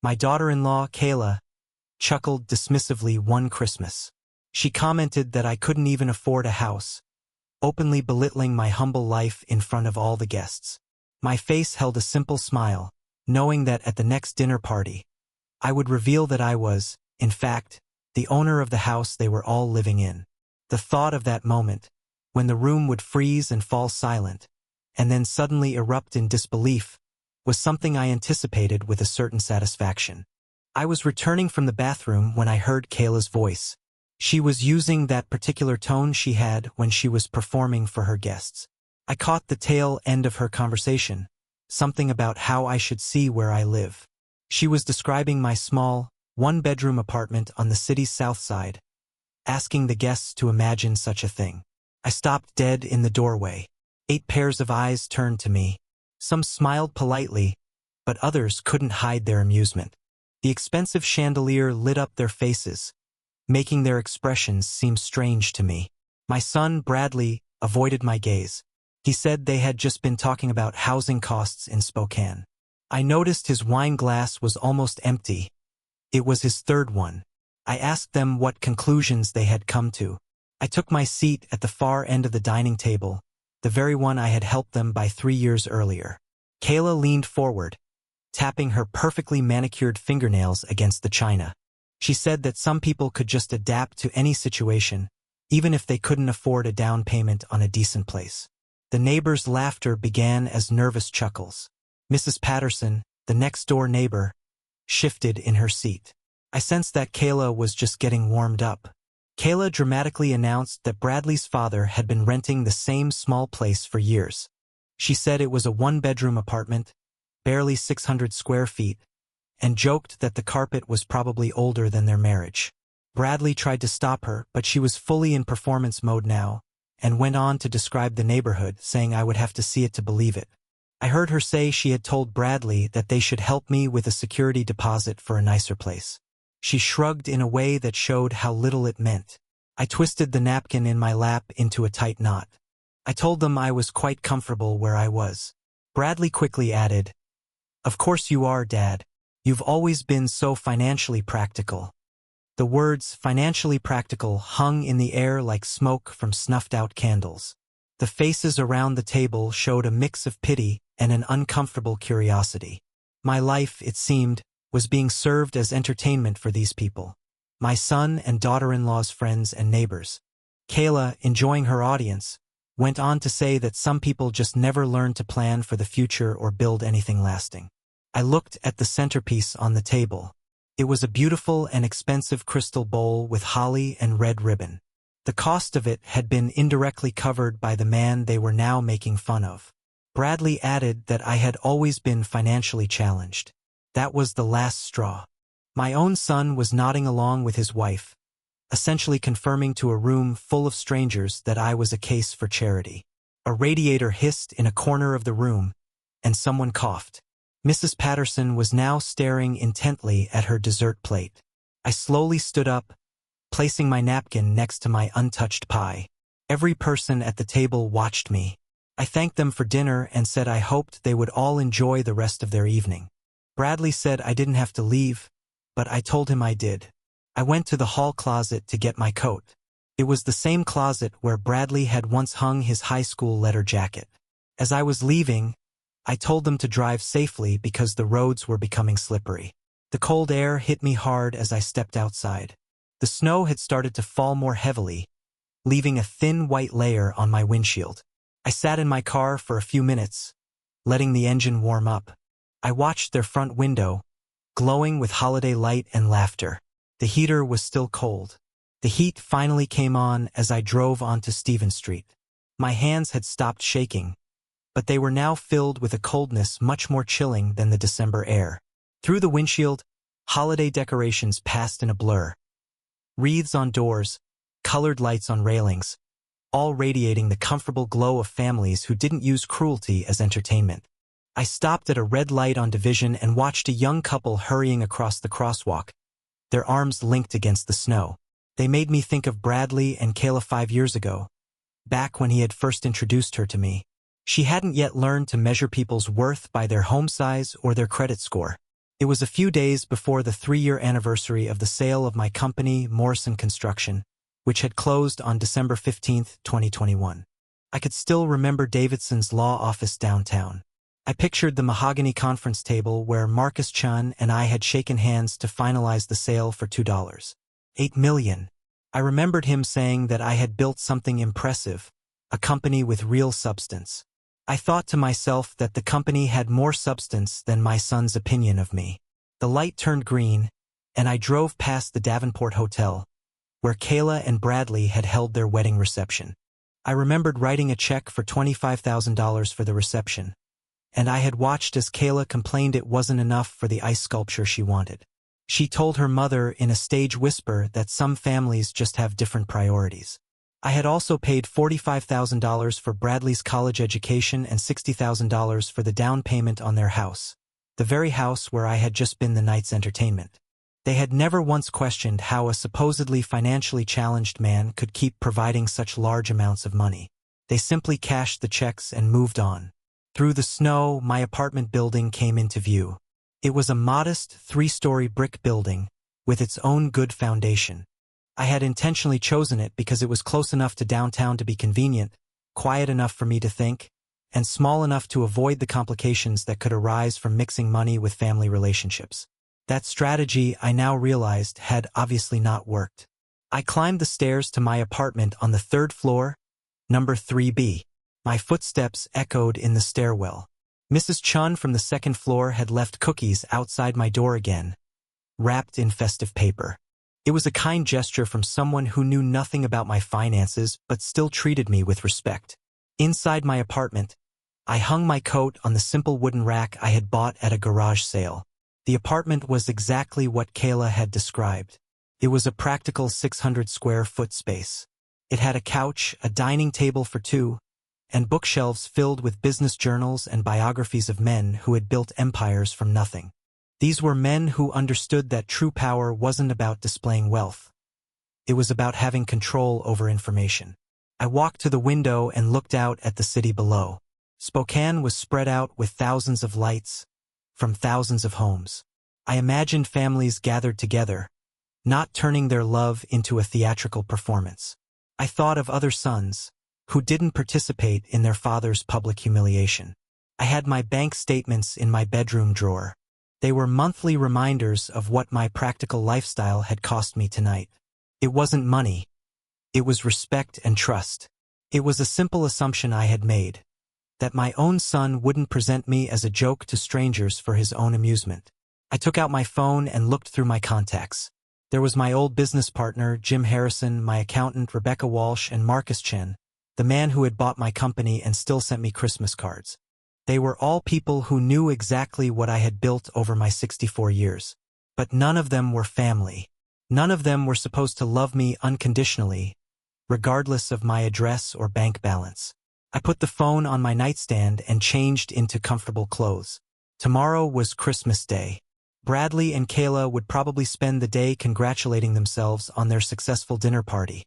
My daughter-in-law, Kayla, chuckled dismissively one Christmas. She commented that I couldn't even afford a house, openly belittling my humble life in front of all the guests. My face held a simple smile, knowing that at the next dinner party, I would reveal that I was, in fact, the owner of the house they were all living in. The thought of that moment, when the room would freeze and fall silent, and then suddenly erupt in disbelief, was something I anticipated with a certain satisfaction. I was returning from the bathroom when I heard Kayla's voice. She was using that particular tone she had when she was performing for her guests. I caught the tail end of her conversation, something about how I should see where I live. She was describing my small, one-bedroom apartment on the city's south side, asking the guests to imagine such a thing. I stopped dead in the doorway. 8 pairs of eyes turned to me. Some smiled politely, but others couldn't hide their amusement. The expensive chandelier lit up their faces, making their expressions seem strange to me. My son, Bradley, avoided my gaze. He said they had just been talking about housing costs in Spokane. I noticed his wine glass was almost empty. It was his third one. I asked them what conclusions they had come to. I took my seat at the far end of the dining table, the very one I had helped them buy 3 years earlier. Kayla leaned forward, tapping her perfectly manicured fingernails against the china. She said that some people could just adapt to any situation, even if they couldn't afford a down payment on a decent place. The neighbors' laughter began as nervous chuckles. Mrs. Patterson, the next-door neighbor, shifted in her seat. I sensed that Kayla was just getting warmed up. Kayla dramatically announced that Bradley's father had been renting the same small place for years. She said it was a one-bedroom apartment, barely 600 square feet, and joked that the carpet was probably older than their marriage. Bradley tried to stop her, but she was fully in performance mode now, and went on to describe the neighborhood, saying I would have to see it to believe it. I heard her say she had told Bradley that they should help me with a security deposit for a nicer place. She shrugged in a way that showed how little it meant. I twisted the napkin in my lap into a tight knot. I told them I was quite comfortable where I was. Bradley quickly added, "Of course you are, Dad. You've always been so financially practical." The words financially practical hung in the air like smoke from snuffed-out candles. The faces around the table showed a mix of pity and an uncomfortable curiosity. My life, it seemed, was being served as entertainment for these people. My son and daughter-in-law's friends and neighbors. Kayla, enjoying her audience, went on to say that some people just never learn to plan for the future or build anything lasting. I looked at the centerpiece on the table. It was a beautiful and expensive crystal bowl with holly and red ribbon. The cost of it had been indirectly covered by the man they were now making fun of. Bradley added that I had always been financially challenged. That was the last straw. My own son was nodding along with his wife, essentially confirming to a room full of strangers that I was a case for charity. A radiator hissed in a corner of the room, and someone coughed. Mrs. Patterson was now staring intently at her dessert plate. I slowly stood up, placing my napkin next to my untouched pie. Every person at the table watched me. I thanked them for dinner and said I hoped they would all enjoy the rest of their evening. Bradley said I didn't have to leave, but I told him I did. I went to the hall closet to get my coat. It was the same closet where Bradley had once hung his high school letter jacket. As I was leaving, I told them to drive safely because the roads were becoming slippery. The cold air hit me hard as I stepped outside. The snow had started to fall more heavily, leaving a thin white layer on my windshield. I sat in my car for a few minutes, letting the engine warm up. I watched their front window, glowing with holiday light and laughter. The heater was still cold. The heat finally came on as I drove onto Stevens Street. My hands had stopped shaking, but they were now filled with a coldness much more chilling than the December air. Through the windshield, holiday decorations passed in a blur. Wreaths on doors, colored lights on railings, all radiating the comfortable glow of families who didn't use cruelty as entertainment. I stopped at a red light on Division and watched a young couple hurrying across the crosswalk, their arms linked against the snow. They made me think of Bradley and Kayla 5 years ago, back when he had first introduced her to me. She hadn't yet learned to measure people's worth by their home size or their credit score. It was a few days before the 3-year anniversary of the sale of my company, Morrison Construction, which had closed on December 15, 2021. I could still remember Davidson's law office downtown. I pictured the mahogany conference table where Marcus Chun and I had shaken hands to finalize the sale for $2.8 million. I remembered him saying that I had built something impressive, a company with real substance. I thought to myself that the company had more substance than my son's opinion of me. The light turned green, and I drove past the Davenport Hotel, where Kayla and Bradley had held their wedding reception. I remembered writing a check for $25,000 for the reception, and I had watched as Kayla complained it wasn't enough for the ice sculpture she wanted. She told her mother in a stage whisper that some families just have different priorities. I had also paid $45,000 for Bradley's college education and $60,000 for the down payment on their house, the very house where I had just been the night's entertainment. They had never once questioned how a supposedly financially challenged man could keep providing such large amounts of money. They simply cashed the checks and moved on. Through the snow, my apartment building came into view. It was a modest 3-story brick building with its own good foundation. I had intentionally chosen it because it was close enough to downtown to be convenient, quiet enough for me to think, and small enough to avoid the complications that could arise from mixing money with family relationships. That strategy, I now realized, had obviously not worked. I climbed the stairs to my apartment on the 3rd floor, number 3B. My footsteps echoed in the stairwell. Mrs. Chun from the 2nd floor had left cookies outside my door again, wrapped in festive paper. It was a kind gesture from someone who knew nothing about my finances but still treated me with respect. Inside my apartment, I hung my coat on the simple wooden rack I had bought at a garage sale. The apartment was exactly what Kayla had described. It was a practical 600 square foot space. It had a couch, a dining table for 2, and bookshelves filled with business journals and biographies of men who had built empires from nothing. These were men who understood that true power wasn't about displaying wealth. It was about having control over information. I walked to the window and looked out at the city below. Spokane was spread out with thousands of lights, from thousands of homes. I imagined families gathered together, not turning their love into a theatrical performance. I thought of other sons, who didn't participate in their father's public humiliation. I had my bank statements in my bedroom drawer. They were monthly reminders of what my practical lifestyle had cost me tonight. It wasn't money. It was respect and trust. It was a simple assumption I had made, that my own son wouldn't present me as a joke to strangers for his own amusement. I took out my phone and looked through my contacts. There was my old business partner, Jim Harrison, my accountant, Rebecca Walsh, and Marcus Chen, the man who had bought my company and still sent me Christmas cards. They were all people who knew exactly what I had built over my 64 years. But none of them were family. None of them were supposed to love me unconditionally, regardless of my address or bank balance. I put the phone on my nightstand and changed into comfortable clothes. Tomorrow was Christmas Day. Bradley and Kayla would probably spend the day congratulating themselves on their successful dinner party,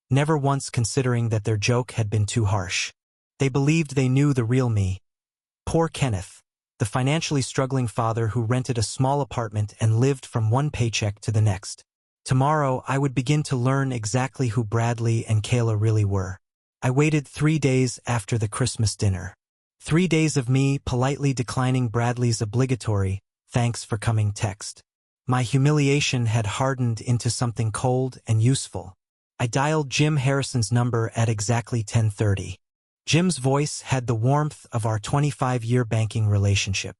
never once considering that their joke had been too harsh. They believed they knew the real me. Poor Kenneth, the financially struggling father who rented a small apartment and lived from one paycheck to the next. Tomorrow, I would begin to learn exactly who Bradley and Kayla really were. I waited 3 days after the Christmas dinner. 3 days of me politely declining Bradley's obligatory, "Thanks for coming" text. My humiliation had hardened into something cold and useful. I dialed Jim Harrison's number at exactly 10:30. Jim's voice had the warmth of our 25-year banking relationship.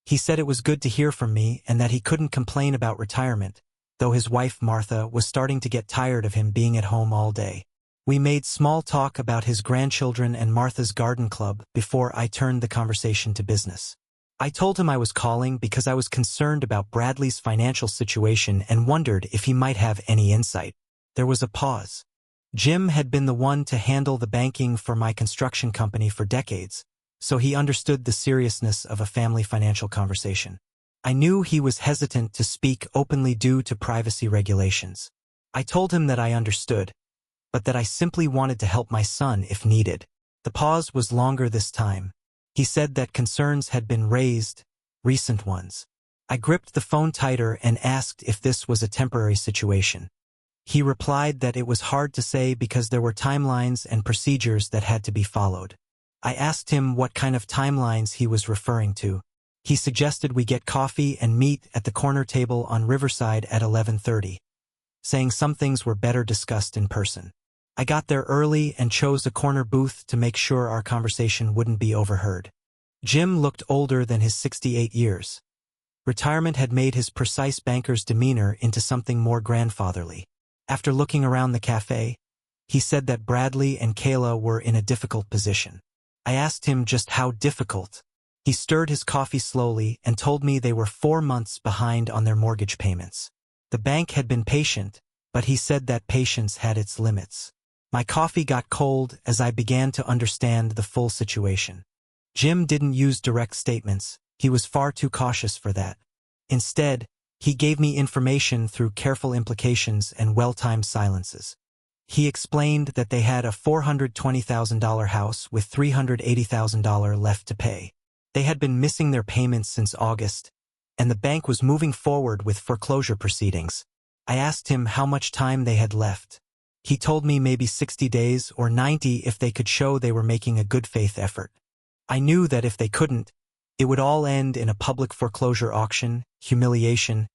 He said it was good to hear from me and that he couldn't complain about retirement, though his wife Martha was starting to get tired of him being at home all day. We made small talk about his grandchildren and Martha's garden club before I turned the conversation to business. I told him I was calling because I was concerned about Bradley's financial situation and wondered if he might have any insight. There was a pause. Jim had been the one to handle the banking for my construction company for decades, so he understood the seriousness of a family financial conversation. I knew he was hesitant to speak openly due to privacy regulations. I told him that I understood, but that I simply wanted to help my son if needed. The pause was longer this time. He said that concerns had been raised, recent ones. I gripped the phone tighter and asked if this was a temporary situation. He replied that it was hard to say because there were timelines and procedures that had to be followed. I asked him what kind of timelines he was referring to. He suggested we get coffee and meet at the corner table on Riverside at 11:30, saying some things were better discussed in person. I got there early and chose a corner booth to make sure our conversation wouldn't be overheard. Jim looked older than his 68 years. Retirement had made his precise banker's demeanor into something more grandfatherly. After looking around the cafe, he said that Bradley and Kayla were in a difficult position. I asked him just how difficult. He stirred his coffee slowly and told me they were 4 months behind on their mortgage payments. The bank had been patient, but he said that patience had its limits. My coffee got cold as I began to understand the full situation. Jim didn't use direct statements. He was far too cautious for that. Instead, he gave me information through careful implications and well-timed silences. He explained that they had a $420,000 house with $380,000 left to pay. They had been missing their payments since August, and the bank was moving forward with foreclosure proceedings. I asked him how much time they had left. He told me maybe 60 days or 90 if they could show they were making a good faith effort. I knew that if they couldn't, it would all end in a public foreclosure auction, humiliation,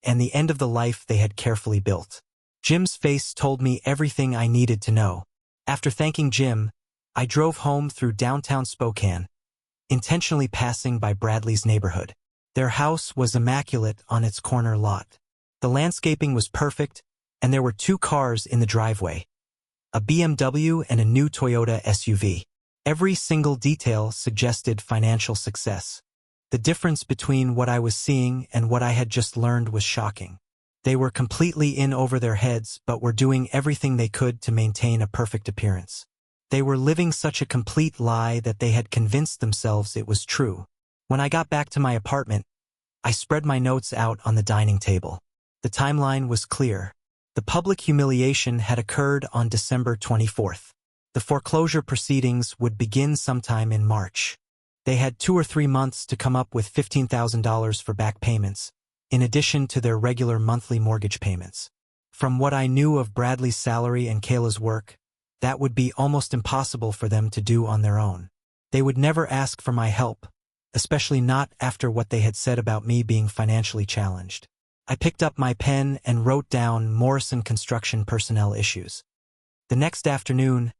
and the end of the life they had carefully built. Jim's face told me everything I needed to know. After thanking Jim, I drove home through downtown Spokane, intentionally passing by Bradley's neighborhood. Their house was immaculate on its corner lot. The landscaping was perfect, and there were 2 cars in the driveway, a BMW and a new Toyota SUV. Every single detail suggested financial success. The difference between what I was seeing and what I had just learned was shocking. They were completely in over their heads, but were doing everything they could to maintain a perfect appearance. They were living such a complete lie that they had convinced themselves it was true. When I got back to my apartment, I spread my notes out on the dining table. The timeline was clear. The public humiliation had occurred on December 24th. The foreclosure proceedings would begin sometime in March. They had 2 or 3 months to come up with $15,000 for back payments, in addition to their regular monthly mortgage payments. From what I knew of Bradley's salary and Kayla's work, that would be almost impossible for them to do on their own. They would never ask for my help, especially not after what they had said about me being financially challenged. I picked up my pen and wrote down Morrison Construction personnel issues. The next afternoon,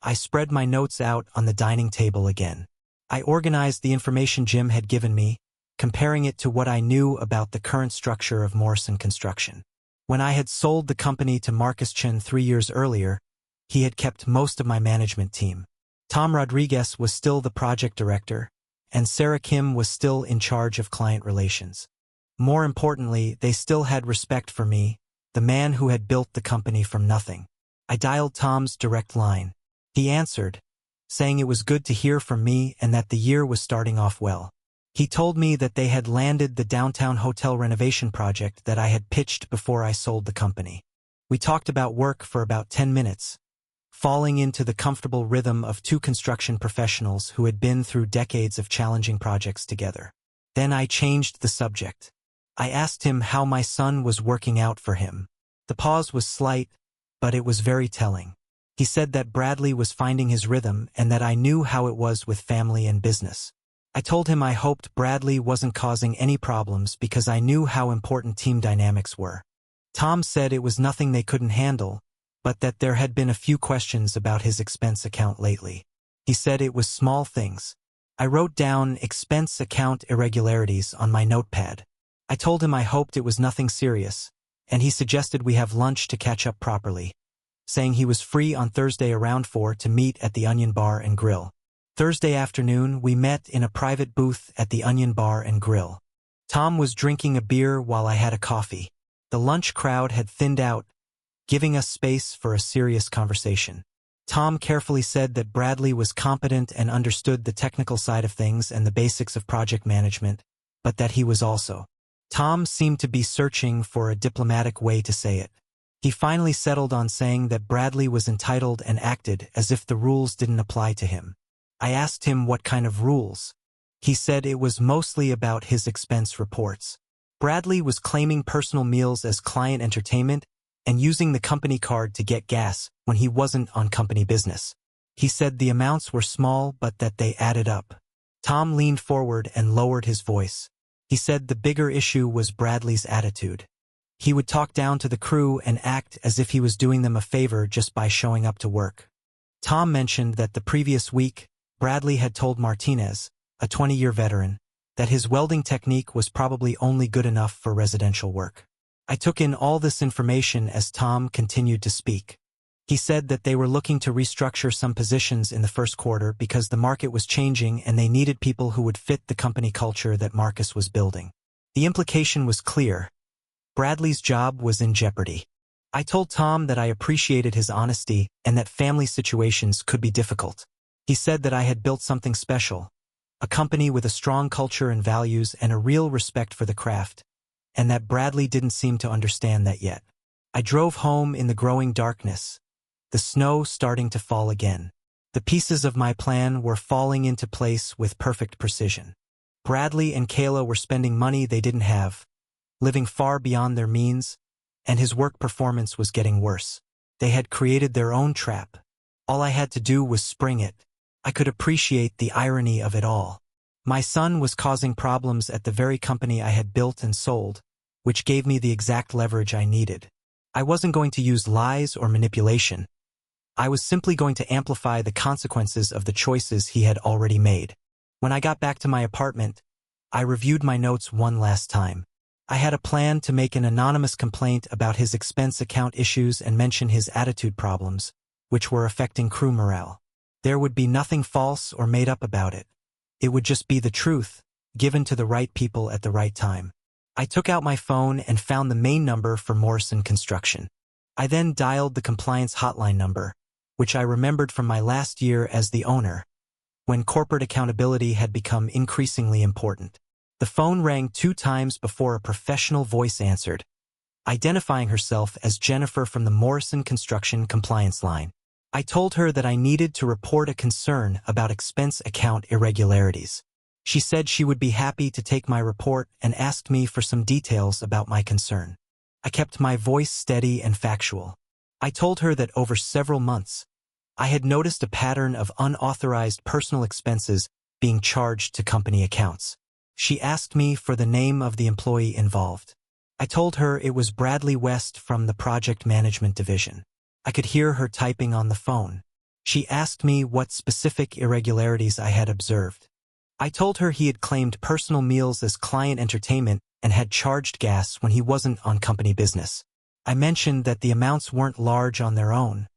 I spread my notes out on the dining table again. I organized the information Jim had given me, comparing it to what I knew about the current structure of Morrison Construction. When I had sold the company to Marcus Chen 3 years earlier, he had kept most of my management team. Tom Rodriguez was still the project director, and Sarah Kim was still in charge of client relations. More importantly, they still had respect for me, the man who had built the company from nothing. I dialed Tom's direct line. He answered, saying it was good to hear from me and that the year was starting off well. He told me that they had landed the downtown hotel renovation project that I had pitched before I sold the company. We talked about work for about 10 minutes, falling into the comfortable rhythm of 2 construction professionals who had been through decades of challenging projects together. Then I changed the subject. I asked him how my son was working out for him. The pause was slight, but it was very telling. He said that Bradley was finding his rhythm and that I knew how it was with family and business. I told him I hoped Bradley wasn't causing any problems because I knew how important team dynamics were. Tom said it was nothing they couldn't handle, but that there had been a few questions about his expense account lately. He said it was small things. I wrote down expense account irregularities on my notepad. I told him I hoped it was nothing serious, and he suggested we have lunch to catch up properly, saying he was free on Thursday around 4 to meet at the Onion Bar and Grill. Thursday afternoon, we met in a private booth at the Onion Bar and Grill. Tom was drinking a beer while I had a coffee. The lunch crowd had thinned out, giving us space for a serious conversation. Tom carefully said that Bradley was competent and understood the technical side of things and the basics of project management, but that he was also. Tom seemed to be searching for a diplomatic way to say it. He finally settled on saying that Bradley was entitled and acted as if the rules didn't apply to him. I asked him what kind of rules. He said it was mostly about his expense reports. Bradley was claiming personal meals as client entertainment and using the company card to get gas when he wasn't on company business. He said the amounts were small but that they added up. Tom leaned forward and lowered his voice. He said the bigger issue was Bradley's attitude. He would talk down to the crew and act as if he was doing them a favor just by showing up to work. Tom mentioned that the previous week, Bradley had told Martinez, a 20-year veteran, that his welding technique was probably only good enough for residential work. I took in all this information as Tom continued to speak. He said that they were looking to restructure some positions in the first quarter because the market was changing and they needed people who would fit the company culture that Marcus was building. The implication was clear. Bradley's job was in jeopardy. I told Tom that I appreciated his honesty and that family situations could be difficult. He said that I had built something special, a company with a strong culture and values and a real respect for the craft, and that Bradley didn't seem to understand that yet. I drove home in the growing darkness, the snow starting to fall again. The pieces of my plan were falling into place with perfect precision. Bradley and Kayla were spending money they didn't have, living far beyond their means, and his work performance was getting worse. They had created their own trap. All I had to do was spring it. I could appreciate the irony of it all. My son was causing problems at the very company I had built and sold, which gave me the exact leverage I needed. I wasn't going to use lies or manipulation. I was simply going to amplify the consequences of the choices he had already made. When I got back to my apartment, I reviewed my notes one last time. I had a plan to make an anonymous complaint about his expense account issues and mention his attitude problems, which were affecting crew morale. There would be nothing false or made up about it. It would just be the truth, given to the right people at the right time. I took out my phone and found the main number for Morrison Construction. I then dialed the compliance hotline number, which I remembered from my last year as the owner, when corporate accountability had become increasingly important. The phone rang 2 times before a professional voice answered, identifying herself as Jennifer from the Morrison Construction compliance line. I told her that I needed to report a concern about expense account irregularities. She said she would be happy to take my report and asked me for some details about my concern. I kept my voice steady and factual. I told her that over several months, I had noticed a pattern of unauthorized personal expenses being charged to company accounts. She asked me for the name of the employee involved. I told her it was Bradley West from the project management division. I could hear her typing on the phone. She asked me what specific irregularities I had observed. I told her he had claimed personal meals as client entertainment and had charged gas when he wasn't on company business. I mentioned that the amounts weren't large on their own,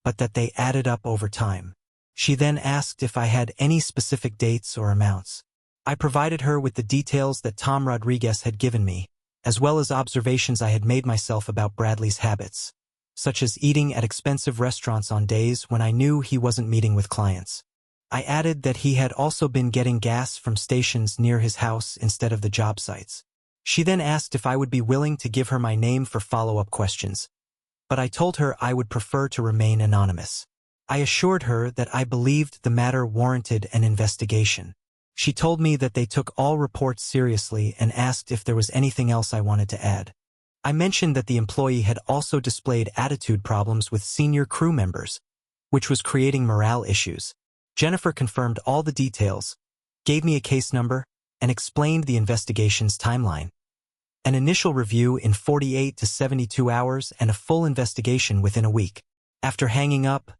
but that they added up over time. She then asked if I had any specific dates or amounts. I provided her with the details that Tom Rodriguez had given me, as well as observations I had made myself about Bradley's habits, such as eating at expensive restaurants on days when I knew he wasn't meeting with clients. I added that he had also been getting gas from stations near his house instead of the job sites. She then asked if I would be willing to give her my name for follow-up questions, but I told her I would prefer to remain anonymous. I assured her that I believed the matter warranted an investigation. She told me that they took all reports seriously and asked if there was anything else I wanted to add. I mentioned that the employee had also displayed attitude problems with senior crew members, which was creating morale issues. Jennifer confirmed all the details, gave me a case number, and explained the investigation's timeline. An initial review in 48 to 72 hours and a full investigation within a week. After hanging up,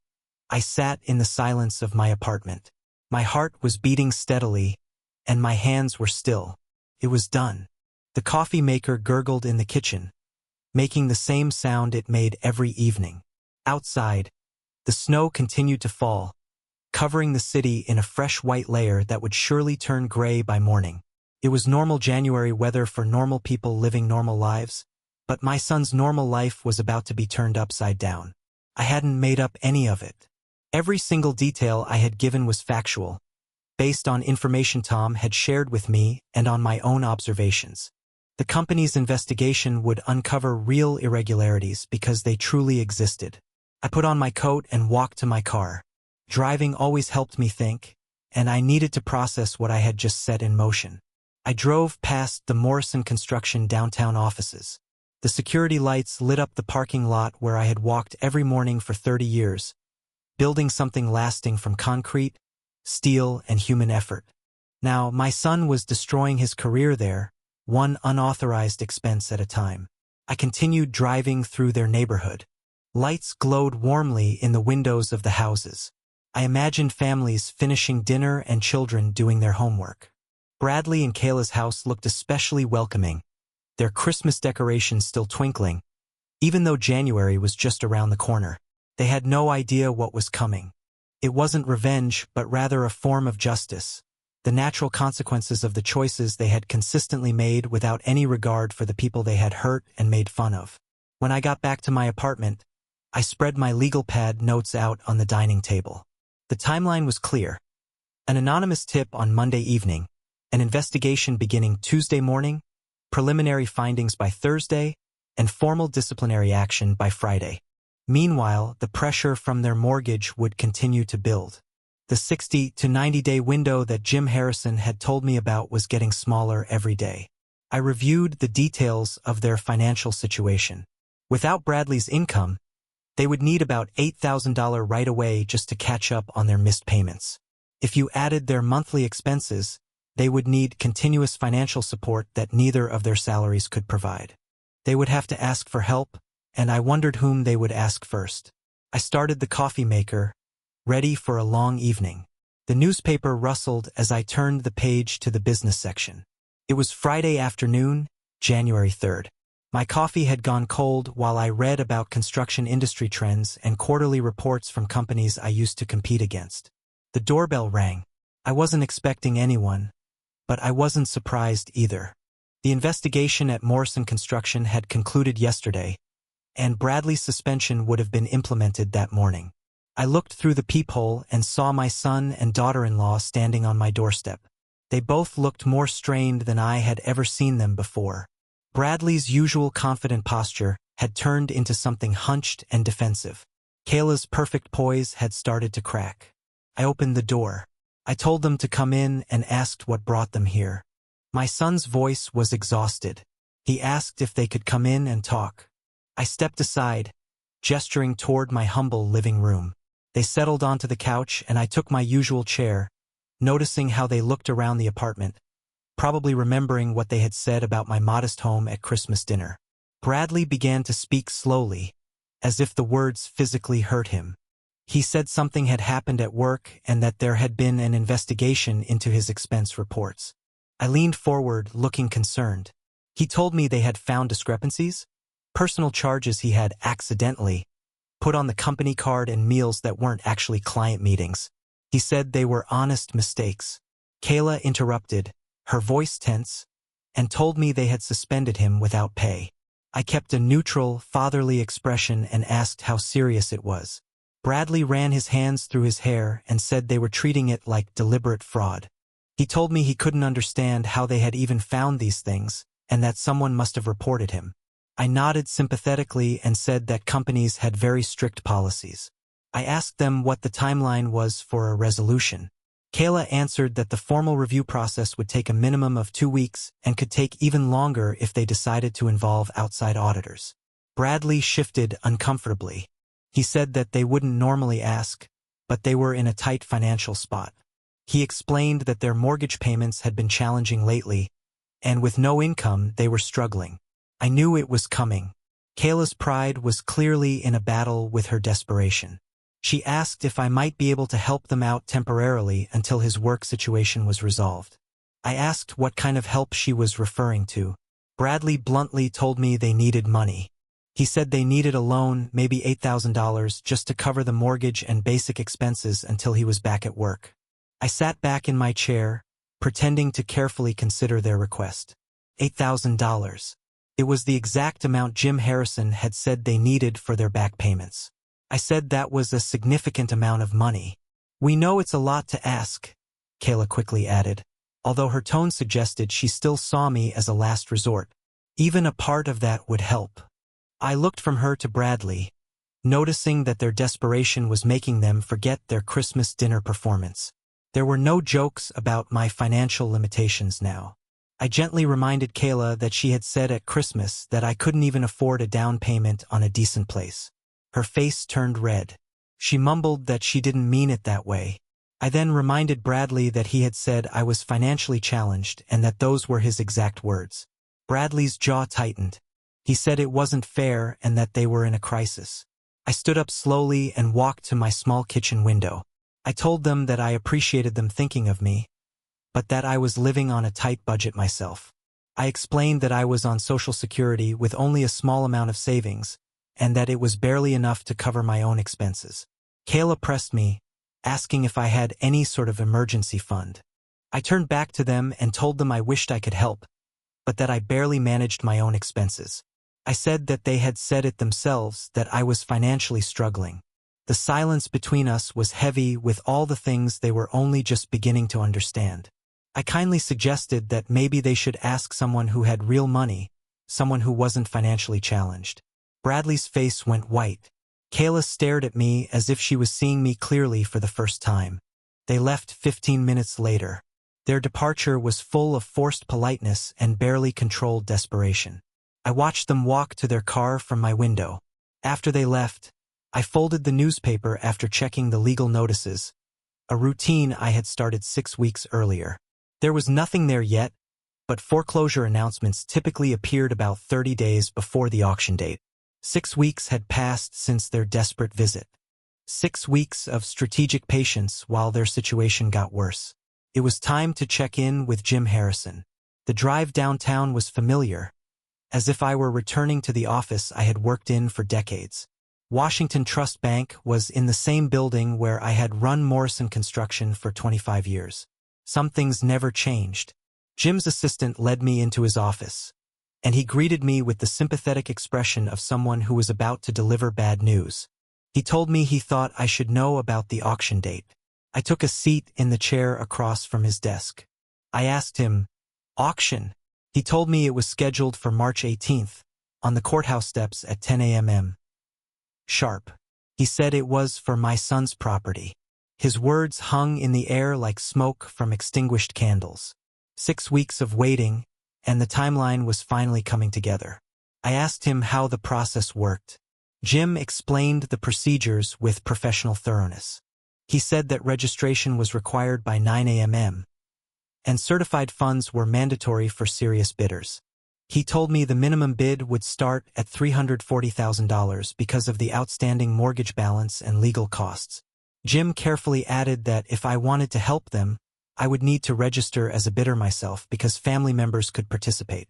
I sat in the silence of my apartment. My heart was beating steadily, and my hands were still. It was done. The coffee maker gurgled in the kitchen, making the same sound it made every evening. Outside, the snow continued to fall, covering the city in a fresh white layer that would surely turn gray by morning. It was normal January weather for normal people living normal lives, but my son's normal life was about to be turned upside down. I hadn't made up any of it. Every single detail I had given was factual, based on information Tom had shared with me and on my own observations. The company's investigation would uncover real irregularities because they truly existed. I put on my coat and walked to my car. Driving always helped me think, and I needed to process what I had just set in motion. I drove past the Morrison Construction downtown offices. The security lights lit up the parking lot where I had walked every morning for 30 years, building something lasting from concrete, steel, and human effort. Now, my son was destroying his career there, one unauthorized expense at a time. I continued driving through their neighborhood. Lights glowed warmly in the windows of the houses. I imagined families finishing dinner and children doing their homework. Bradley and Kayla's house looked especially welcoming, their Christmas decorations still twinkling, even though January was just around the corner. They had no idea what was coming. It wasn't revenge, but rather a form of justice, the natural consequences of the choices they had consistently made without any regard for the people they had hurt and made fun of. When I got back to my apartment, I spread my legal pad notes out on the dining table. The timeline was clear. An anonymous tip on Monday evening, an investigation beginning Tuesday morning, preliminary findings by Thursday, and formal disciplinary action by Friday. Meanwhile, the pressure from their mortgage would continue to build. The 60 to 90-day window that Jim Harrison had told me about was getting smaller every day. I reviewed the details of their financial situation. Without Bradley's income, they would need about $8,000 right away just to catch up on their missed payments. If you added their monthly expenses, they would need continuous financial support that neither of their salaries could provide. They would have to ask for help, and I wondered whom they would ask first. I started the coffee maker, ready for a long evening. The newspaper rustled as I turned the page to the business section. It was Friday afternoon, January 3rd. My coffee had gone cold while I read about construction industry trends and quarterly reports from companies I used to compete against. The doorbell rang. I wasn't expecting anyone, but I wasn't surprised either. The investigation at Morrison Construction had concluded yesterday, and Bradley's suspension would have been implemented that morning. I looked through the peephole and saw my son and daughter-in-law standing on my doorstep. They both looked more strained than I had ever seen them before. Bradley's usual confident posture had turned into something hunched and defensive. Kayla's perfect poise had started to crack. I opened the door. I told them to come in and asked what brought them here. My son's voice was exhausted. He asked if they could come in and talk. I stepped aside, gesturing toward my humble living room. They settled onto the couch and I took my usual chair, noticing how they looked around the apartment, probably remembering what they had said about my modest home at Christmas dinner. Bradley began to speak slowly, as if the words physically hurt him. He said something had happened at work and that there had been an investigation into his expense reports. I leaned forward, looking concerned. He told me they had found discrepancies, personal charges he had accidentally put on the company card and meals that weren't actually client meetings. He said they were honest mistakes. Kayla interrupted, her voice tense, and told me they had suspended him without pay. I kept a neutral, fatherly expression and asked how serious it was. Bradley ran his hands through his hair and said they were treating it like deliberate fraud. He told me he couldn't understand how they had even found these things, and that someone must have reported him. I nodded sympathetically and said that companies had very strict policies. I asked them what the timeline was for a resolution. Kayla answered that the formal review process would take a minimum of 2 weeks and could take even longer if they decided to involve outside auditors. Bradley shifted uncomfortably. He said that they wouldn't normally ask, but they were in a tight financial spot. He explained that their mortgage payments had been challenging lately, and with no income, they were struggling. I knew it was coming. Kayla's pride was clearly in a battle with her desperation. She asked if I might be able to help them out temporarily until his work situation was resolved. I asked what kind of help she was referring to. Bradley bluntly told me they needed money. He said they needed a loan, maybe $8,000, just to cover the mortgage and basic expenses until he was back at work. I sat back in my chair, pretending to carefully consider their request. $8,000. It was the exact amount Jim Harrison had said they needed for their back payments. I said that was a significant amount of money. "We know it's a lot to ask," Kayla quickly added, although her tone suggested she still saw me as a last resort. Even a part of that would help. I looked from her to Bradley, noticing that their desperation was making them forget their Christmas dinner performance. There were no jokes about my financial limitations now. I gently reminded Kayla that she had said at Christmas that I couldn't even afford a down payment on a decent place. Her face turned red. She mumbled that she didn't mean it that way. I then reminded Bradley that he had said I was financially challenged and that those were his exact words. Bradley's jaw tightened. He said it wasn't fair and that they were in a crisis. I stood up slowly and walked to my small kitchen window. I told them that I appreciated them thinking of me, but that I was living on a tight budget myself. I explained that I was on Social Security with only a small amount of savings, and that it was barely enough to cover my own expenses. Kayla pressed me, asking if I had any sort of emergency fund. I turned back to them and told them I wished I could help, but that I barely managed my own expenses. I said that they had said it themselves, that I was financially struggling. The silence between us was heavy with all the things they were only just beginning to understand. I kindly suggested that maybe they should ask someone who had real money, someone who wasn't financially challenged. Bradley's face went white. Kayla stared at me as if she was seeing me clearly for the first time. They left 15 minutes later. Their departure was full of forced politeness and barely controlled desperation. I watched them walk to their car from my window. After they left, I folded the newspaper after checking the legal notices, a routine I had started 6 weeks earlier. There was nothing there yet, but foreclosure announcements typically appeared about 30 days before the auction date. 6 weeks had passed since their desperate visit. 6 weeks of strategic patience while their situation got worse. It was time to check in with Jim Harrison. The drive downtown was familiar, as if I were returning to the office I had worked in for decades. Washington Trust Bank was in the same building where I had run Morrison Construction for 25 years. Some things never changed. Jim's assistant led me into his office, and he greeted me with the sympathetic expression of someone who was about to deliver bad news. He told me he thought I should know about the auction date. I took a seat in the chair across from his desk. I asked him, "Auction?" He told me it was scheduled for March 18th, on the courthouse steps at 10 a.m. sharp. He said it was for my son's property. His words hung in the air like smoke from extinguished candles. 6 weeks of waiting, and the timeline was finally coming together. I asked him how the process worked. Jim explained the procedures with professional thoroughness. He said that registration was required by 9 a.m. and certified funds were mandatory for serious bidders. He told me the minimum bid would start at $340,000 because of the outstanding mortgage balance and legal costs. Jim carefully added that if I wanted to help them, I would need to register as a bidder myself because family members could participate.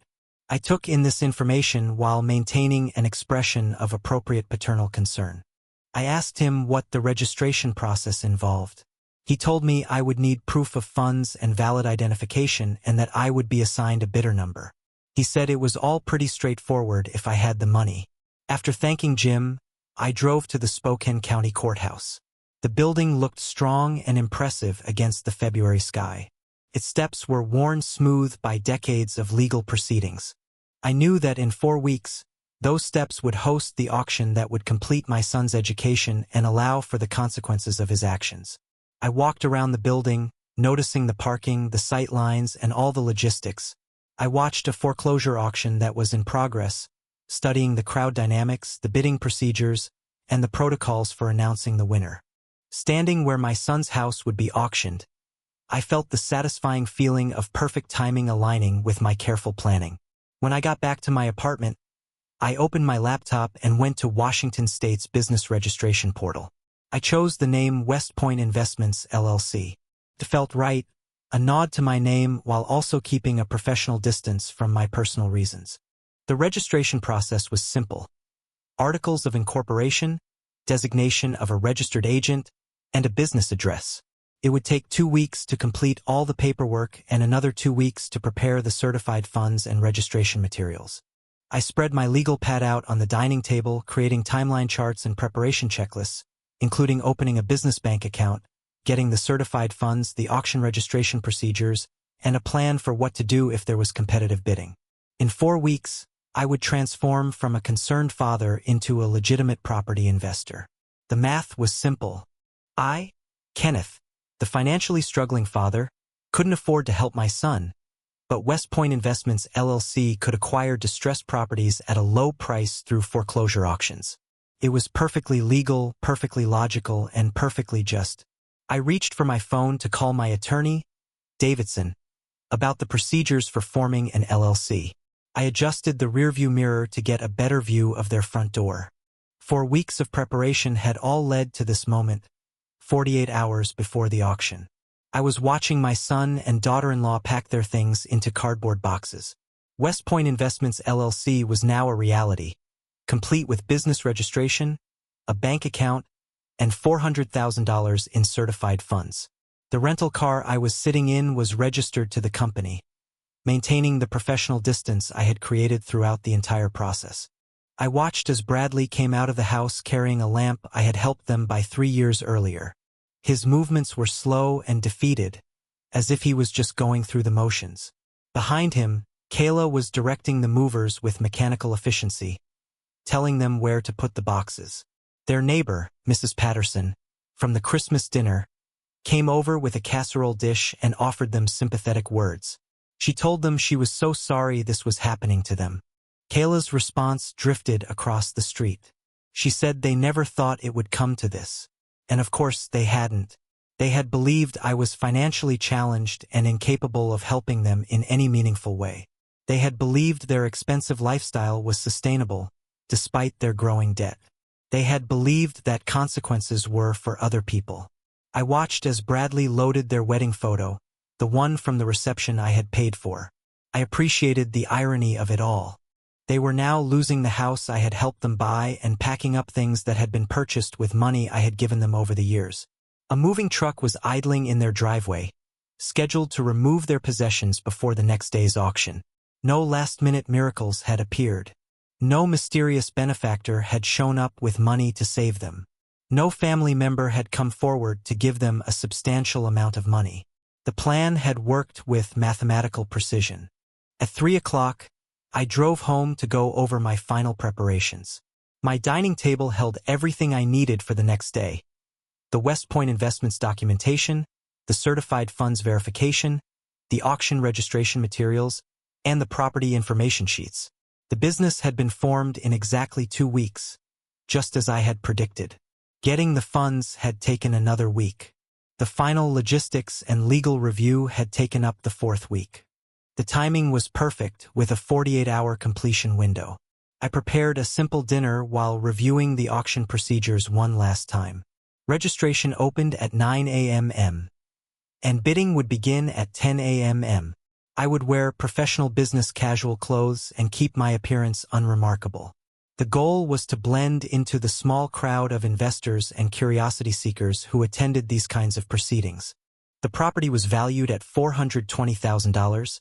I took in this information while maintaining an expression of appropriate paternal concern. I asked him what the registration process involved. He told me I would need proof of funds and valid identification and that I would be assigned a bidder number. He said it was all pretty straightforward if I had the money. After thanking Jim, I drove to the Spokane County Courthouse. The building looked strong and impressive against the February sky. Its steps were worn smooth by decades of legal proceedings. I knew that in 4 weeks, those steps would host the auction that would complete my son's education and allow for the consequences of his actions. I walked around the building, noticing the parking, the sight lines, and all the logistics. I watched a foreclosure auction that was in progress, studying the crowd dynamics, the bidding procedures, and the protocols for announcing the winner. Standing where my son's house would be auctioned, I felt the satisfying feeling of perfect timing aligning with my careful planning. When I got back to my apartment, I opened my laptop and went to Washington State's business registration portal. I chose the name West Point Investments, LLC. It felt right, a nod to my name while also keeping a professional distance from my personal reasons. The registration process was simple. Articles of incorporation, designation of a registered agent, and a business address. It would take 2 weeks to complete all the paperwork and another 2 weeks to prepare the certified funds and registration materials. I spread my legal pad out on the dining table, creating timeline charts and preparation checklists, including opening a business bank account, getting the certified funds, the auction registration procedures, and a plan for what to do if there was competitive bidding. In 4 weeks, I would transform from a concerned father into a legitimate property investor. The math was simple. I, Kenneth, the financially struggling father, couldn't afford to help my son, but West Point Investments LLC could acquire distressed properties at a low price through foreclosure auctions. It was perfectly legal, perfectly logical, and perfectly just. I reached for my phone to call my attorney, Davidson, about the procedures for forming an LLC. I adjusted the rearview mirror to get a better view of their front door. 4 weeks of preparation had all led to this moment, 48 hours before the auction. I was watching my son and daughter-in-law pack their things into cardboard boxes. West Point Investments LLC was now a reality, complete with business registration, a bank account, and $400,000 in certified funds. The rental car I was sitting in was registered to the company, maintaining the professional distance I had created throughout the entire process. I watched as Bradley came out of the house carrying a lamp I had helped them buy 3 years earlier. His movements were slow and defeated, as if he was just going through the motions. Behind him, Kayla was directing the movers with mechanical efficiency, telling them where to put the boxes. Their neighbor, Mrs. Patterson, from the Christmas dinner, came over with a casserole dish and offered them sympathetic words. She told them she was so sorry this was happening to them. Kayla's response drifted across the street. She said they never thought it would come to this. And of course they hadn't. They had believed I was financially challenged and incapable of helping them in any meaningful way. They had believed their expensive lifestyle was sustainable, despite their growing debt. They had believed that consequences were for other people. I watched as Bradley loaded their wedding photo, the one from the reception I had paid for. I appreciated the irony of it all. They were now losing the house I had helped them buy and packing up things that had been purchased with money I had given them over the years. A moving truck was idling in their driveway, scheduled to remove their possessions before the next day's auction. No last-minute miracles had appeared. No mysterious benefactor had shown up with money to save them. No family member had come forward to give them a substantial amount of money. The plan had worked with mathematical precision. At 3 o'clock, I drove home to go over my final preparations. My dining table held everything I needed for the next day: the West Point Investments documentation, the certified funds verification, the auction registration materials, and the property information sheets. The business had been formed in exactly 2 weeks, just as I had predicted. Getting the funds had taken another week. The final logistics and legal review had taken up the 4th week. The timing was perfect, with a 48-hour completion window. I prepared a simple dinner while reviewing the auction procedures one last time. Registration opened at 9 a.m., and bidding would begin at 10 a.m. I would wear professional business casual clothes and keep my appearance unremarkable. The goal was to blend into the small crowd of investors and curiosity seekers who attended these kinds of proceedings. The property was valued at $420,000,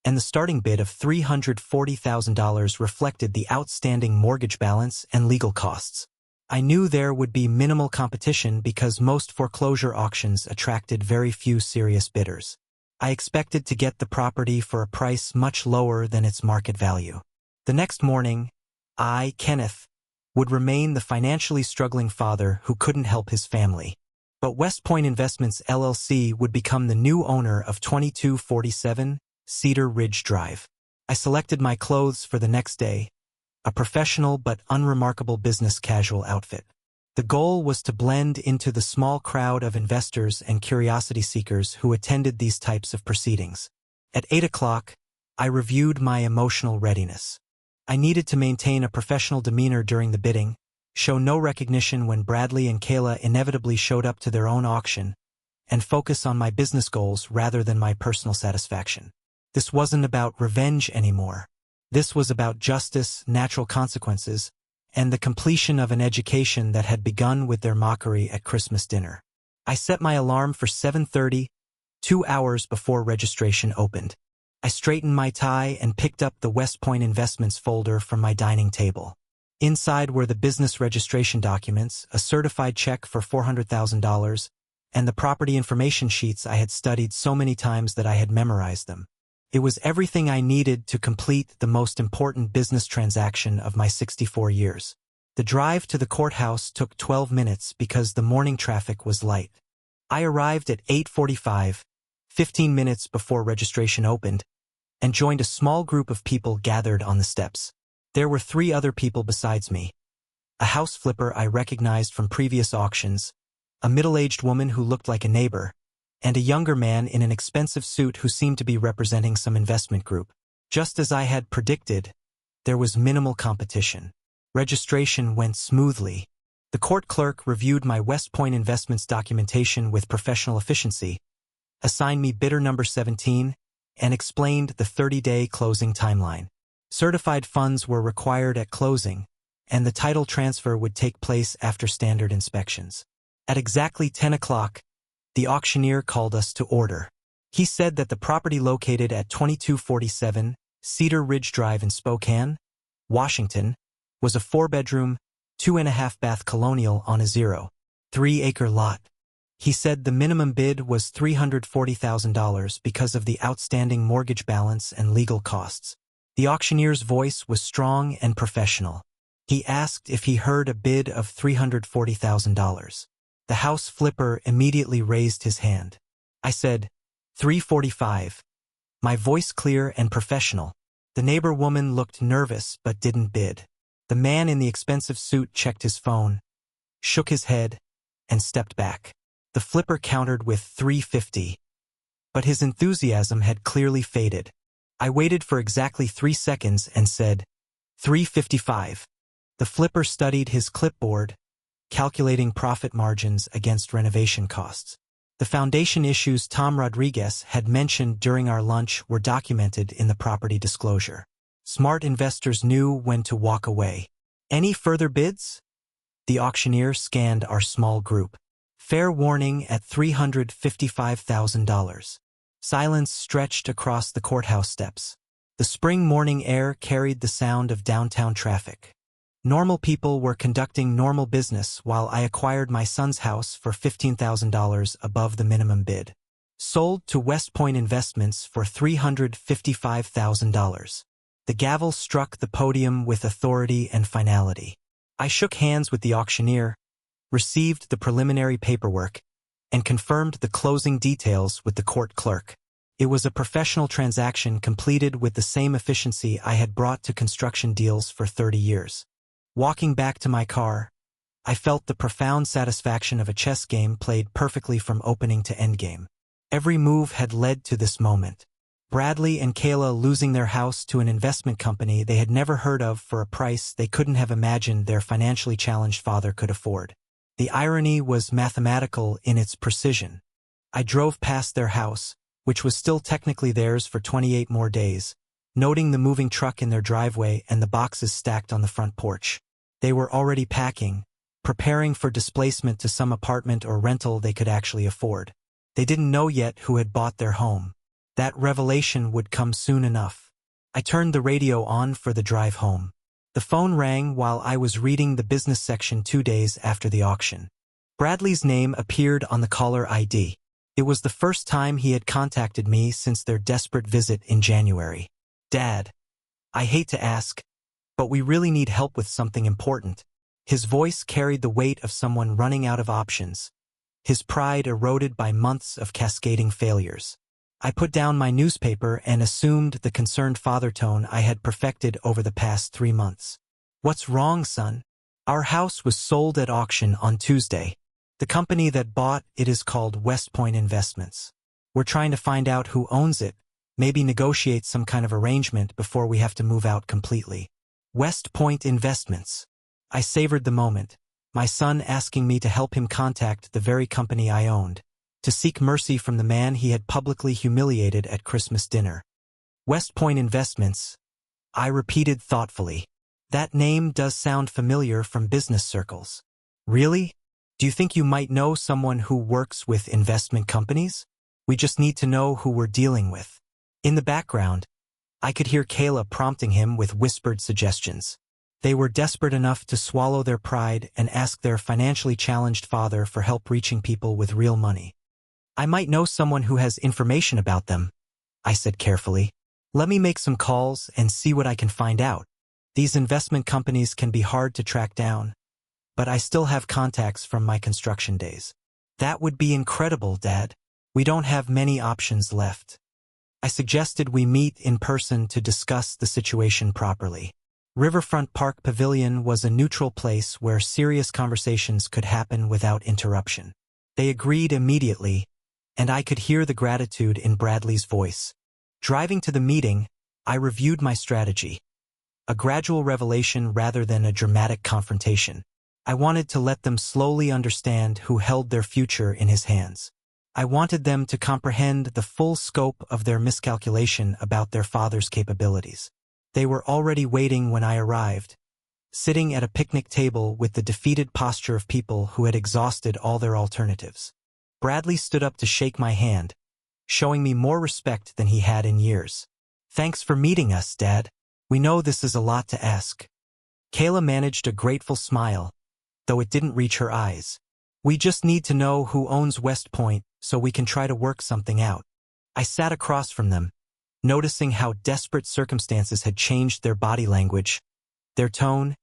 and the starting bid of $340,000 reflected the outstanding mortgage balance and legal costs. I knew there would be minimal competition because most foreclosure auctions attracted very few serious bidders. I expected to get the property for a price much lower than its market value. The next morning, I, Kenneth, would remain the financially struggling father who couldn't help his family. But West Point Investments LLC would become the new owner of 2247 Cedar Ridge Drive. I selected my clothes for the next day, a professional but unremarkable business casual outfit. The goal was to blend into the small crowd of investors and curiosity seekers who attended these types of proceedings. At 8 o'clock, I reviewed my emotional readiness. I needed to maintain a professional demeanor during the bidding, show no recognition when Bradley and Kayla inevitably showed up to their own auction, and focus on my business goals rather than my personal satisfaction. This wasn't about revenge anymore. This was about justice, natural consequences, and the completion of an education that had begun with their mockery at Christmas dinner. I set my alarm for 7:30, 2 hours before registration opened. I straightened my tie and picked up the West Point Investments folder from my dining table. Inside were the business registration documents, a certified check for $400,000, and the property information sheets I had studied so many times that I had memorized them. It was everything I needed to complete the most important business transaction of my 64 years. The drive to the courthouse took 12 minutes because the morning traffic was light. I arrived at 8:45, 15 minutes before registration opened, and joined a small group of people gathered on the steps. There were 3 other people besides me. A house flipper I recognized from previous auctions, a middle-aged woman who looked like a neighbor, and a younger man in an expensive suit who seemed to be representing some investment group. Just as I had predicted, there was minimal competition. Registration went smoothly. The court clerk reviewed my West Point Investments documentation with professional efficiency, assigned me bidder number 17, and explained the 30-day closing timeline. Certified funds were required at closing, and the title transfer would take place after standard inspections. At exactly 10 o'clock, the auctioneer called us to order. He said that the property located at 2247 Cedar Ridge Drive in Spokane, Washington, was a 4-bedroom, 2.5-bath colonial on a 0.3-acre lot. He said the minimum bid was $340,000 because of the outstanding mortgage balance and legal costs. The auctioneer's voice was strong and professional. He asked if he heard a bid of $340,000. The house flipper immediately raised his hand. I said, $345. My voice clear and professional. The neighbor woman looked nervous but didn't bid. The man in the expensive suit checked his phone, shook his head, and stepped back. The flipper countered with $350. But his enthusiasm had clearly faded. I waited for exactly 3 seconds and said, $355. The flipper studied his clipboard, calculating profit margins against renovation costs. The foundation issues Tom Rodriguez had mentioned during our lunch were documented in the property disclosure. Smart investors knew when to walk away. Any further bids? The auctioneer scanned our small group. Fair warning at $355,000. Silence stretched across the courthouse steps. The spring morning air carried the sound of downtown traffic. Normal people were conducting normal business while I acquired my son's house for $15,000 above the minimum bid. Sold to West Point Investments for $355,000. The gavel struck the podium with authority and finality. I shook hands with the auctioneer, received the preliminary paperwork, and confirmed the closing details with the court clerk. It was a professional transaction completed with the same efficiency I had brought to construction deals for 30 years. Walking back to my car, I felt the profound satisfaction of a chess game played perfectly from opening to endgame. Every move had led to this moment. Bradley and Kayla losing their house to an investment company they had never heard of for a price they couldn't have imagined their financially challenged father could afford. The irony was mathematical in its precision. I drove past their house, which was still technically theirs for 28 more days, noting the moving truck in their driveway and the boxes stacked on the front porch. They were already packing, preparing for displacement to some apartment or rental they could actually afford. They didn't know yet who had bought their home. That revelation would come soon enough. I turned the radio on for the drive home. The phone rang while I was reading the business section 2 days after the auction. Bradley's name appeared on the caller ID. It was the first time he had contacted me since their desperate visit in January. Dad, I hate to ask, but we really need help with something important. His voice carried the weight of someone running out of options, his pride eroded by months of cascading failures. I put down my newspaper and assumed the concerned father tone I had perfected over the past 3 months. What's wrong, son? Our house was sold at auction on Tuesday. The company that bought it is called West Point Investments. We're trying to find out who owns it, maybe negotiate some kind of arrangement before we have to move out completely. West Point Investments. I savored the moment, my son asking me to help him contact the very company I owned, to seek mercy from the man he had publicly humiliated at Christmas dinner. West Point Investments, I repeated thoughtfully. That name does sound familiar from business circles. Really? Do you think you might know someone who works with investment companies? We just need to know who we're dealing with. In the background, I could hear Kayla prompting him with whispered suggestions. They were desperate enough to swallow their pride and ask their financially challenged father for help reaching people with real money. I might know someone who has information about them, I said carefully. Let me make some calls and see what I can find out. These investment companies can be hard to track down, but I still have contacts from my construction days. That would be incredible, Dad. We don't have many options left. I suggested we meet in person to discuss the situation properly. Riverfront Park Pavilion was a neutral place where serious conversations could happen without interruption. They agreed immediately, and I could hear the gratitude in Bradley's voice. Driving to the meeting, I reviewed my strategy. A gradual revelation rather than a dramatic confrontation. I wanted to let them slowly understand who held their future in his hands. I wanted them to comprehend the full scope of their miscalculation about their father's capabilities. They were already waiting when I arrived, sitting at a picnic table with the defeated posture of people who had exhausted all their alternatives. Bradley stood up to shake my hand, showing me more respect than he had in years. "Thanks for meeting us, Dad. We know this is a lot to ask." Kayla managed a grateful smile, though it didn't reach her eyes. "We just need to know who owns West Point so we can try to work something out." I sat across from them, noticing how desperate circumstances had changed their body language, their tone,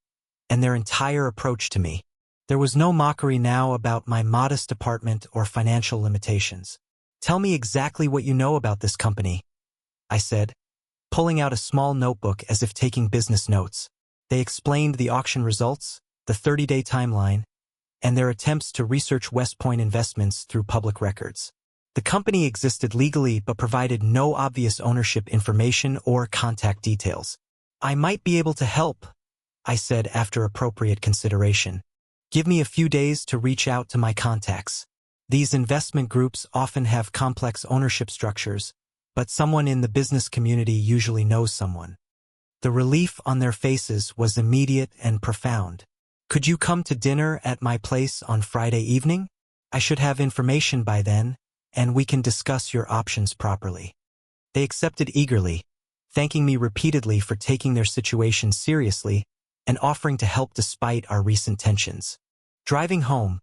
and their entire approach to me. There was no mockery now about my modest apartment or financial limitations. "Tell me exactly what you know about this company," I said, pulling out a small notebook as if taking business notes. They explained the auction results, the 30-day timeline, and their attempts to research West Point investments through public records. The company existed legally but provided no obvious ownership information or contact details. "I might be able to help," I said after appropriate consideration. "Give me a few days to reach out to my contacts. These investment groups often have complex ownership structures, but someone in the business community usually knows someone." The relief on their faces was immediate and profound. "Could you come to dinner at my place on Friday evening? I should have information by then, and we can discuss your options properly." They accepted eagerly, thanking me repeatedly for taking their situation seriously and offering to help despite our recent tensions. Driving home,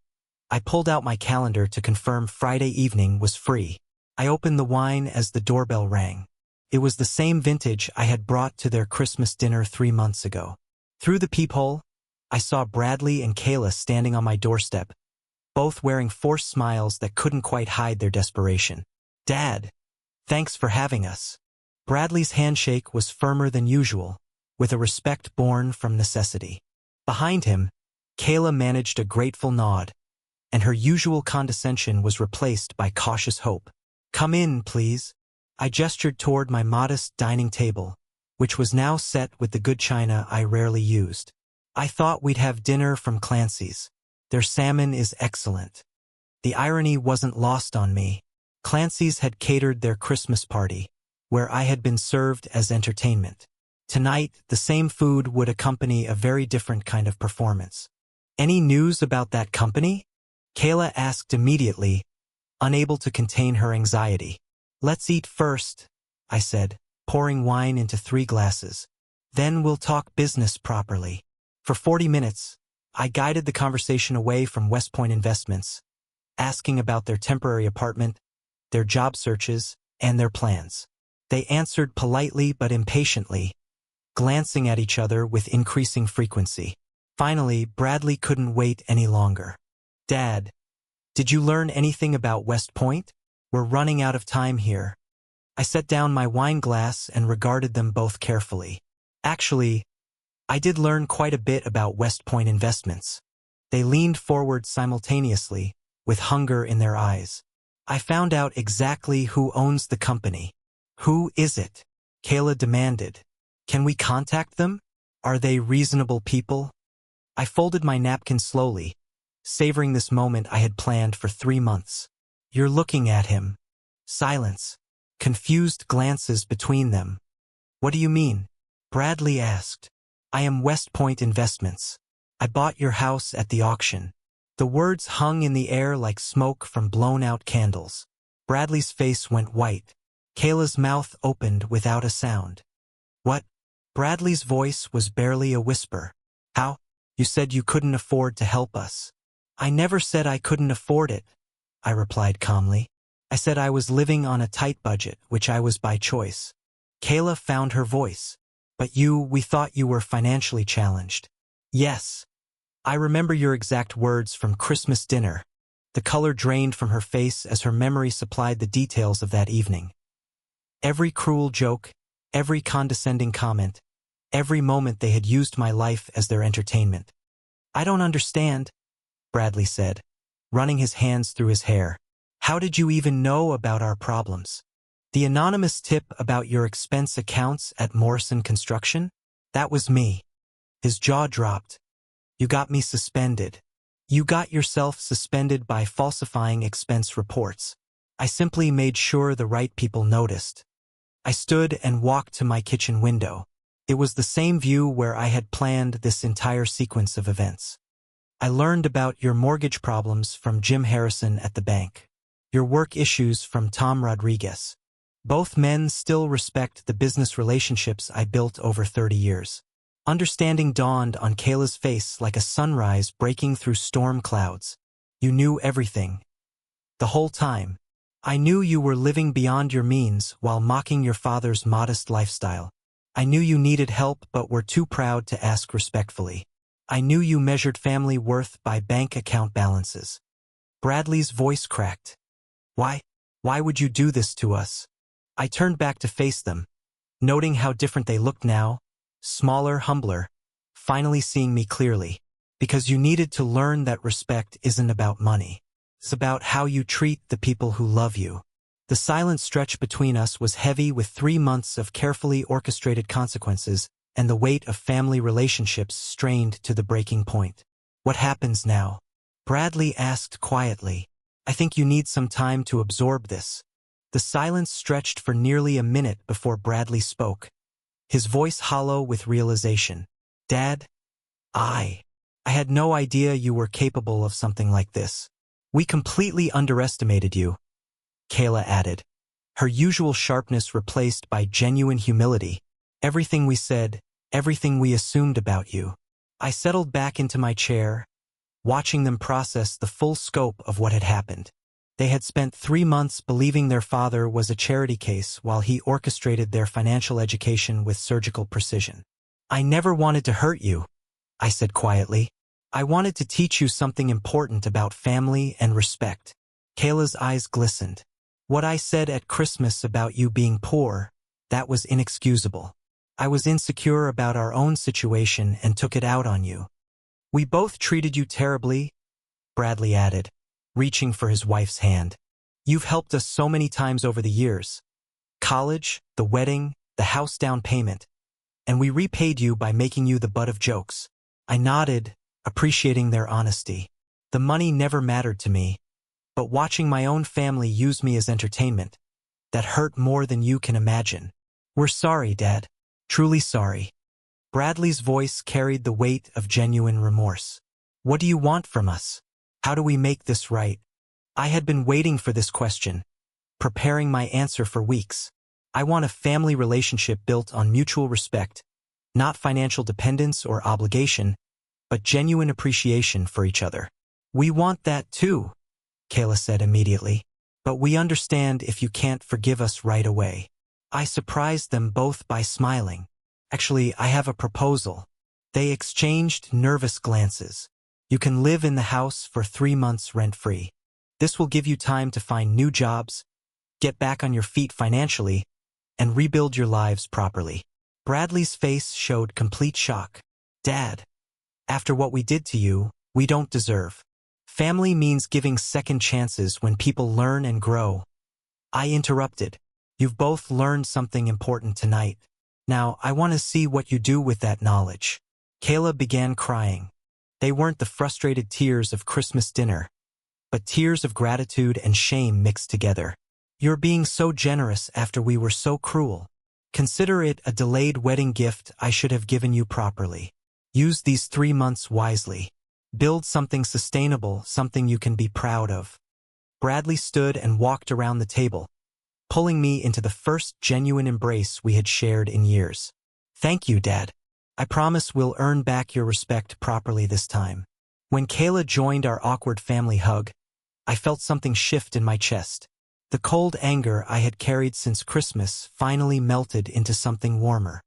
I pulled out my calendar to confirm Friday evening was free. I opened the wine as the doorbell rang. It was the same vintage I had brought to their Christmas dinner 3 months ago. Through the peephole, I saw Bradley and Kayla standing on my doorstep, both wearing forced smiles that couldn't quite hide their desperation. "Dad, thanks for having us." Bradley's handshake was firmer than usual, with a respect born from necessity. Behind him, Kayla managed a grateful nod, and her usual condescension was replaced by cautious hope. "Come in, please." I gestured toward my modest dining table, which was now set with the good china I rarely used. "I thought we'd have dinner from Clancy's. Their salmon is excellent." The irony wasn't lost on me. Clancy's had catered their Christmas party, where I had been served as entertainment. Tonight, the same food would accompany a very different kind of performance. "Any news about that company?" Kayla asked immediately, unable to contain her anxiety. "Let's eat first," I said, pouring wine into 3 glasses. "Then we'll talk business properly." For 40 minutes, I guided the conversation away from West Point Investments, asking about their temporary apartment, their job searches, and their plans. They answered politely but impatiently, glancing at each other with increasing frequency. Finally, Bradley couldn't wait any longer. "Dad, did you learn anything about West Point? We're running out of time here." I set down my wine glass and regarded them both carefully. "Actually, I did learn quite a bit about West Point Investments." They leaned forward simultaneously, with hunger in their eyes. "I found out exactly who owns the company." "Who is it?" Kayla demanded. "Can we contact them? Are they reasonable people?" I folded my napkin slowly, savoring this moment I had planned for 3 months. "You're looking at him." Silence. Confused glances between them. "What do you mean?" Bradley asked. "I am West Point Investments. I bought your house at the auction." The words hung in the air like smoke from blown-out candles. Bradley's face went white. Kayla's mouth opened without a sound. "What?" Bradley's voice was barely a whisper. "How? You said you couldn't afford to help us." "I never said I couldn't afford it," I replied calmly. "I said I was living on a tight budget, which I was by choice." Kayla found her voice. "But we thought you were financially challenged." "Yes. I remember your exact words from Christmas dinner." The color drained from her face as her memory supplied the details of that evening. Every cruel joke, every condescending comment, every moment they had used my life as their entertainment. "I don't understand," Bradley said, running his hands through his hair. "How did you even know about our problems? The anonymous tip about your expense accounts at Morrison Construction? That was me." His jaw dropped. "You got me suspended. You got yourself suspended by falsifying expense reports. I simply made sure the right people noticed." I stood and walked to my kitchen window. It was the same view where I had planned this entire sequence of events. "I learned about your mortgage problems from Jim Harrison at the bank. Your work issues from Tom Rodriguez. Both men still respect the business relationships I built over 30 years. Understanding dawned on Kayla's face like a sunrise breaking through storm clouds. "You knew everything. The whole time. I knew you were living beyond your means while mocking your father's modest lifestyle. I knew you needed help but were too proud to ask respectfully. I knew you measured family worth by bank account balances." Bradley's voice cracked. Why would you do this to us?" I turned back to face them, noting how different they looked now, smaller, humbler, finally seeing me clearly. "Because you needed to learn that respect isn't about money. It's about how you treat the people who love you." The silent stretch between us was heavy with 3 months of carefully orchestrated consequences and the weight of family relationships strained to the breaking point. "What happens now?" Bradley asked quietly. "I think you need some time to absorb this." The silence stretched for nearly a minute before Bradley spoke, his voice hollow with realization. "Dad, I had no idea you were capable of something like this. We completely underestimated you," Kayla added, her usual sharpness replaced by genuine humility. "Everything we said, everything we assumed about you." I settled back into my chair, watching them process the full scope of what had happened. They had spent 3 months believing their father was a charity case while he orchestrated their financial education with surgical precision. "I never wanted to hurt you," I said quietly. "I wanted to teach you something important about family and respect." Kayla's eyes glistened. "What I said at Christmas about you being poor, that was inexcusable. I was insecure about our own situation and took it out on you." "We both treated you terribly," Bradley added, reaching for his wife's hand. "You've helped us so many times over the years. College, the wedding, the house down payment. And we repaid you by making you the butt of jokes." I nodded, appreciating their honesty. The money never mattered to me, but watching my own family use me as entertainment, that hurt more than you can imagine. "We're sorry, Dad. Truly sorry." Bradley's voice carried the weight of genuine remorse. "What do you want from us? How do we make this right?" I had been waiting for this question, preparing my answer for weeks. "I want a family relationship built on mutual respect, not financial dependence or obligation, but genuine appreciation for each other." "We want that too," Kayla said immediately. "But we understand if you can't forgive us right away." I surprised them both by smiling. "Actually, I have a proposal." They exchanged nervous glances. "You can live in the house for 3 months rent-free. This will give you time to find new jobs, get back on your feet financially, and rebuild your lives properly." Bradley's face showed complete shock. "Dad, after what we did to you, we don't deserve. Family means giving second chances when people learn and grow." I interrupted. "You've both learned something important tonight. Now, I want to see what you do with that knowledge." Kayla began crying. They weren't the frustrated tears of Christmas dinner, but tears of gratitude and shame mixed together. "You're being so generous after we were so cruel. Consider it a delayed wedding gift I should have given you properly. Use these 3 months wisely. Build something sustainable, something you can be proud of." Bradley stood and walked around the table, pulling me into the first genuine embrace we had shared in years. "Thank you, Dad. I promise we'll earn back your respect properly this time." When Kayla joined our awkward family hug, I felt something shift in my chest. The cold anger I had carried since Christmas finally melted into something warmer.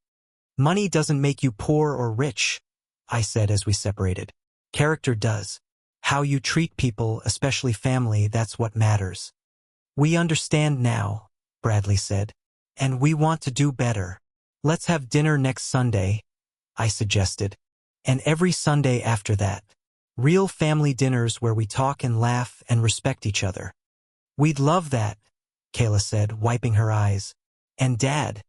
"Money doesn't make you poor or rich," I said as we separated. "Character does. How you treat people, especially family, that's what matters." "We understand now," Bradley said. And we want to do better. Let's have dinner next Sunday, I suggested. And every Sunday after that. Real family dinners where we talk and laugh and respect each other. We'd love that, Kayla said, wiping her eyes. And Dad,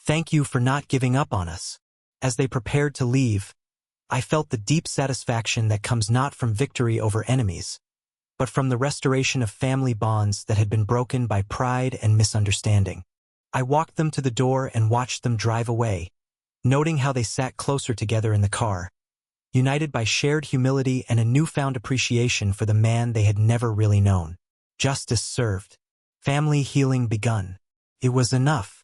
thank you for not giving up on us. As they prepared to leave, I felt the deep satisfaction that comes not from victory over enemies, but from the restoration of family bonds that had been broken by pride and misunderstanding. I walked them to the door and watched them drive away, noting how they sat closer together in the car, united by shared humility and a newfound appreciation for the man they had never really known. Justice served. Family healing begun. It was enough.